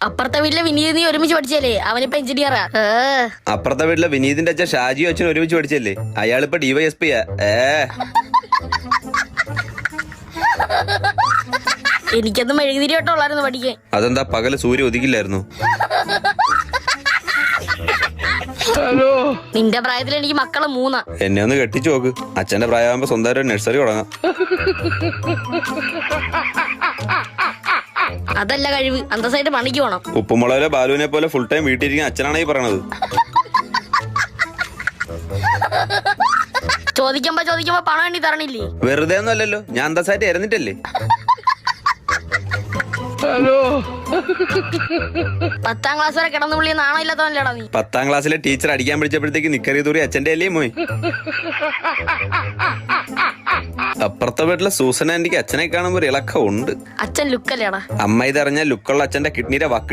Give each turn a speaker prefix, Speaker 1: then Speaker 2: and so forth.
Speaker 1: അപ്പുറത്തെ വീട്ടിലെ വിനീത് നീ ഒരുമിച്ച് പഠിച്ചല്ലേ, അവനിപ്പോ എഞ്ചിനീയറാ.
Speaker 2: അപ്പുറത്തെ വീട്ടിലെ വിനീതിന്റെ അച്ഛൻ ഷാജി അച്ഛൻ ഒരുമിച്ച് പഠിച്ചല്ലേ, അയാളിപ്പോ DYSP-യാ.
Speaker 1: എനിക്കൊന്നും മെഴുകുതിരിയോട്ടുള്ളായിരുന്നു പഠിക്കാൻ.
Speaker 2: അതെന്താ പകല് സൂര്യ ഒതുക്കില്ലായിരുന്നു?
Speaker 1: നിന്റെ പ്രായത്തിൽ എനിക്ക് മക്കള് 3.
Speaker 2: എന്നെ ഒന്ന് കെട്ടിച്ചു നോക്ക്. അച്ഛന്റെ പ്രായമാകുമ്പോ സ്വന്തമായിട്ട് നഴ്സറി തുടങ്ങാം.
Speaker 1: അതല്ല കഴിവ്, അന്തസ്സായിട്ട് പണിക്ക് പോണം.
Speaker 2: ഉപ്പുമുളകിലെ ബാലുവിനെ പോലെ ഫുൾ ടൈം വീട്ടിലിരിക്കുന്ന അച്ഛനാണ് ഈ പറയണത്.
Speaker 1: ചോദിക്കുമ്പോ പണം വേണ്ടി തരണില്ലേ?
Speaker 2: വെറുതെ ഒന്നും അല്ലല്ലോ, ഞാൻ അന്തസ്സായിട്ട് ഇരന്നിട്ടല്ലേ.
Speaker 1: 10ാം ക്ലാസ് വരെ കിടന്നു പുള്ളിയെ നാണോ ഇല്ലാത്തവനല്ലേടാ നീ.
Speaker 2: 10ാം ക്ലാസ്സിലെ ടീച്ചർ അടിക്കാൻ പിടിച്ചപ്പോഴത്തേക്ക് നിക്കറി തൂറി അച്ഛന്റെ അല്ലേ പോയി. അപ്പുറത്തെ വീട്ടിലെ സൂസന ആന്റിക്ക് അച്ഛനെ കാണുമ്പോ ഒരു ഇളക്കം ഉണ്ട്.
Speaker 1: അച്ഛൻ ലുക്കല്ലേടാ.
Speaker 2: അമ്മ ഇതറിഞ്ഞാൽ ലുക്കുള്ള അച്ഛന്റെ കിഡ്നിയുടെ വക്ക്